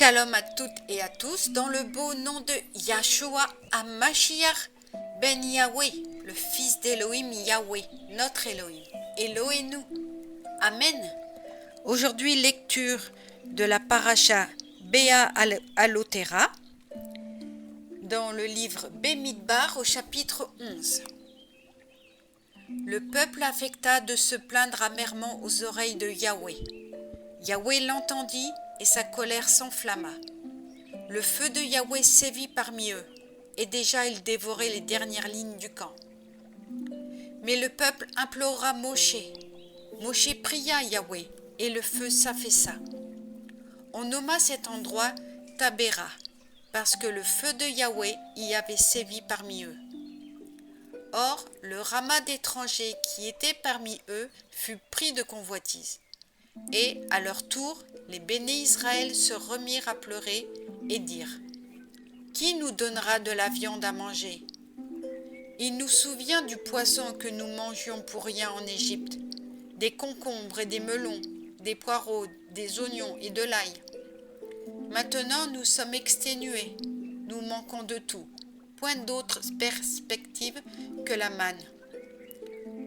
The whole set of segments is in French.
Shalom à toutes et à tous, dans le beau nom de Yahshua HaMashiach Ben Yahweh, le fils d'Elohim Yahweh, notre Elohim. Elohenu. Amen. Aujourd'hui, lecture de la paracha Béa Alotera, dans le livre Bemidbar au chapitre 11. Le peuple affecta de se plaindre amèrement aux oreilles de Yahweh. Yahweh l'entendit et sa colère s'enflamma. Le feu de Yahweh sévit parmi eux, et déjà il dévorait les dernières lignes du camp. Mais le peuple implora Moshe. Moshe pria Yahweh, et le feu s'affaissa. On nomma cet endroit Tabéra, parce que le feu de Yahweh y avait sévi parmi eux. Or, le ramas d'étrangers qui était parmi eux fut pris de convoitise. Et, à leur tour, les béné Israël se remirent à pleurer et dirent : Qui nous donnera de la viande à manger ? Il nous souvient du poisson que nous mangions pour rien en Égypte, des concombres et des melons, des poireaux, des oignons et de l'ail. Maintenant nous sommes exténués, nous manquons de tout, point d'autre perspective que la manne.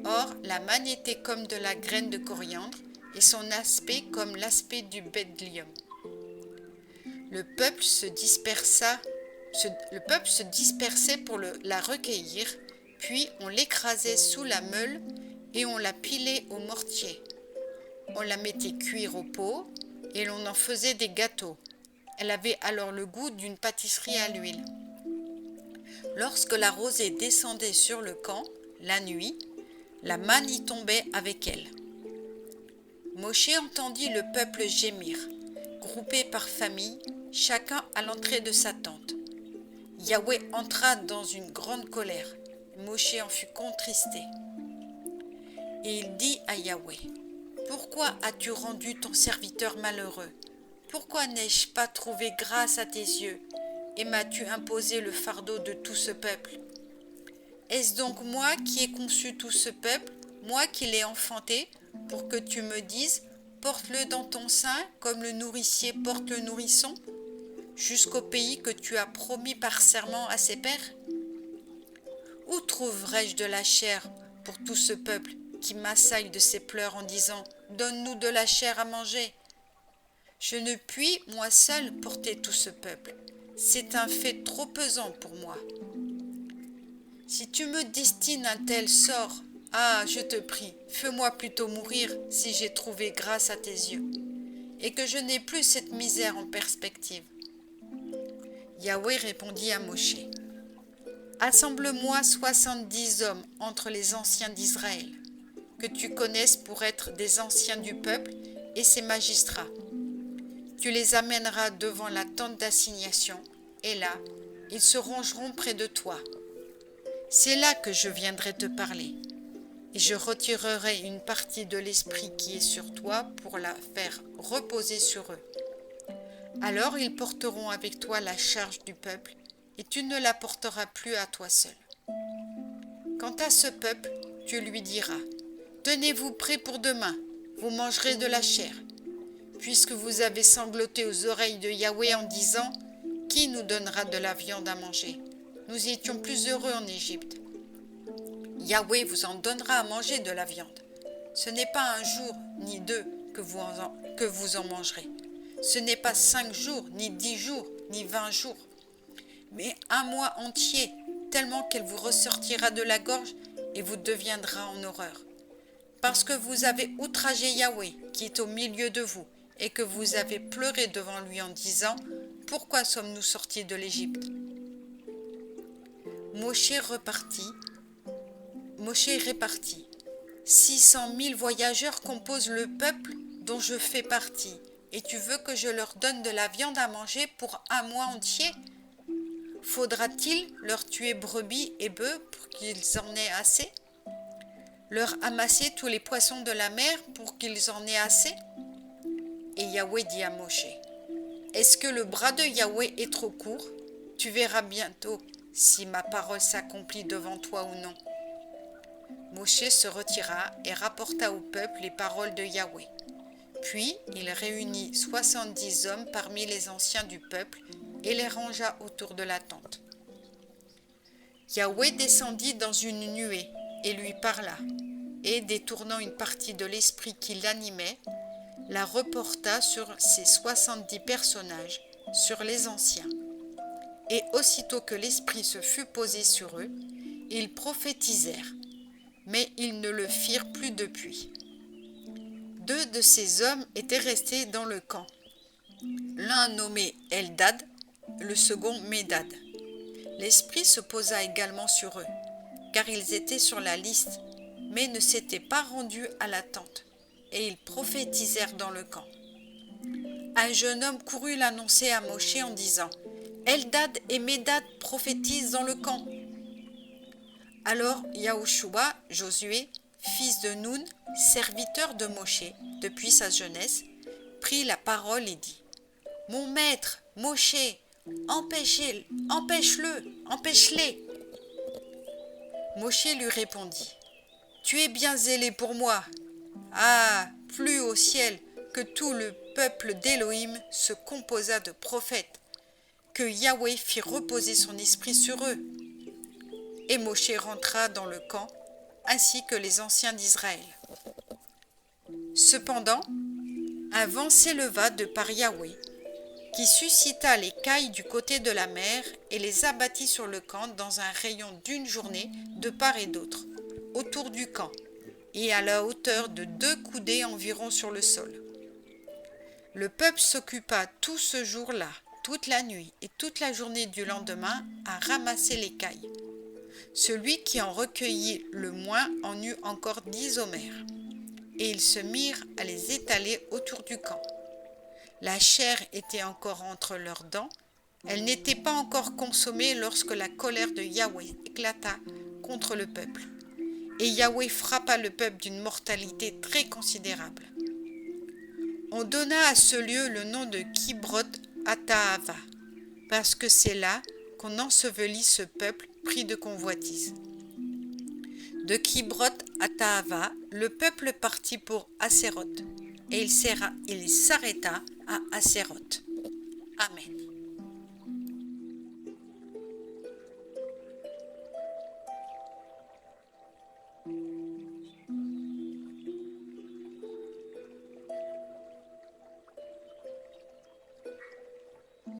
Or, la manne était comme de la graine de coriandre, et son aspect comme l'aspect du bédlium. Le peuple se dispersait pour la recueillir, puis on l'écrasait sous la meule et on la pilait au mortier. On la mettait cuire au pot et l'on en faisait des gâteaux. Elle avait alors le goût d'une pâtisserie à l'huile. Lorsque la rosée descendait sur le camp, la nuit, la manne y tombait avec elle. Moshe entendit le peuple gémir, groupé par famille, chacun à l'entrée de sa tente. Yahweh entra dans une grande colère. Moshe en fut contristé. Et il dit à Yahweh : Pourquoi as-tu rendu ton serviteur malheureux ? Pourquoi n'ai-je pas trouvé grâce à tes yeux et m'as-tu imposé le fardeau de tout ce peuple ? Est-ce donc moi qui ai conçu tout ce peuple, moi qui l'ai enfanté, pour que tu me dises : porte-le dans ton sein comme le nourricier porte le nourrisson, jusqu'au pays que tu as promis par serment à ses pères ? Où trouverai-je de la chair pour tout ce peuple qui m'assaille de ses pleurs en disant : donne-nous de la chair à manger ? Je ne puis, moi seul, porter tout ce peuple. C'est un fait trop pesant pour moi. Si tu me destines un tel sort, ah, je te prie, fais-moi plutôt mourir si j'ai trouvé grâce à tes yeux, et que je n'ai plus cette misère en perspective. Yahweh répondit à Moshe : Assemble-moi 70 hommes entre les anciens d'Israël, que tu connaisses pour être des anciens du peuple et ses magistrats. Tu les amèneras devant la tente d'assignation, et là, ils se rangeront près de toi. C'est là que je viendrai te parler. Et je retirerai une partie de l'esprit qui est sur toi pour la faire reposer sur eux. Alors ils porteront avec toi la charge du peuple, et tu ne la porteras plus à toi seul. Quant à ce peuple, tu lui diras : Tenez-vous prêts pour demain, vous mangerez de la chair. Puisque vous avez sangloté aux oreilles de Yahweh en disant : Qui nous donnera de la viande à manger ? Nous étions plus heureux en Égypte. Yahweh vous en donnera à manger de la viande. Ce n'est pas un jour ni deux que vous en mangerez. Ce n'est pas 5 jours, ni 10 jours, ni 20 jours, mais un mois entier, tellement qu'elle vous ressortira de la gorge et vous deviendra en horreur. Parce que vous avez outragé Yahweh, qui est au milieu de vous, et que vous avez pleuré devant lui en disant : Pourquoi sommes-nous sortis de l'Égypte ? Moshe répartit. 600 000 voyageurs composent le peuple dont je fais partie, et tu veux que je leur donne de la viande à manger pour un mois entier ? Faudra-t-il leur tuer brebis et bœufs pour qu'ils en aient assez ? Leur amasser tous les poissons de la mer pour qu'ils en aient assez ? Et Yahweh dit à Moshe : Est-ce que le bras de Yahweh est trop court ? Tu verras bientôt si ma parole s'accomplit devant toi ou non. Moshe se retira et rapporta au peuple les paroles de Yahweh. Puis il réunit 70 hommes parmi les anciens du peuple et les rangea autour de la tente. Yahweh descendit dans une nuée et lui parla, et détournant une partie de l'esprit qui l'animait, la reporta sur ces 70 personnages, sur les anciens. Et aussitôt que l'esprit se fut posé sur eux, ils prophétisèrent, mais ils ne le firent plus depuis. 2 de ces hommes étaient restés dans le camp, l'un nommé Eldad, le second Médad. L'esprit se posa également sur eux, car ils étaient sur la liste, mais ne s'étaient pas rendus à la tente, et ils prophétisèrent dans le camp. Un jeune homme courut l'annoncer à Moshe en disant « Eldad et Médad prophétisent dans le camp ». Alors Yahushua, Josué, fils de Nun, serviteur de Moshe depuis sa jeunesse, prit la parole et dit « Mon maître, Moshe, empêche-les » Moshe lui répondit « Tu es bien zélé pour moi. Ah, plus au ciel que tout le peuple d'Élohim se composa de prophètes, que Yahweh fit reposer son esprit sur eux. » Et Moshe rentra dans le camp, ainsi que les anciens d'Israël. Cependant, un vent s'éleva de par Yahweh, qui suscita les cailles du côté de la mer et les abattit sur le camp dans un rayon d'une journée de part et d'autre, autour du camp, et à la hauteur de 2 coudées environ sur le sol. Le peuple s'occupa tout ce jour-là, toute la nuit et toute la journée du lendemain à ramasser les cailles. Celui qui en recueillit le moins en eut encore 10 homères, et ils se mirent à les étaler autour du camp. La chair était encore entre leurs dents, elle n'était pas encore consommée lorsque la colère de Yahweh éclata contre le peuple. Et Yahweh frappa le peuple d'une mortalité très considérable. On donna à ce lieu le nom de Kibroth Hattaava, parce que c'est là qu'on ensevelit ce peuple pris de convoitise. De Kibroth Hattaava, le peuple partit pour Haséroth, et il s'arrêta à Haséroth. Amen.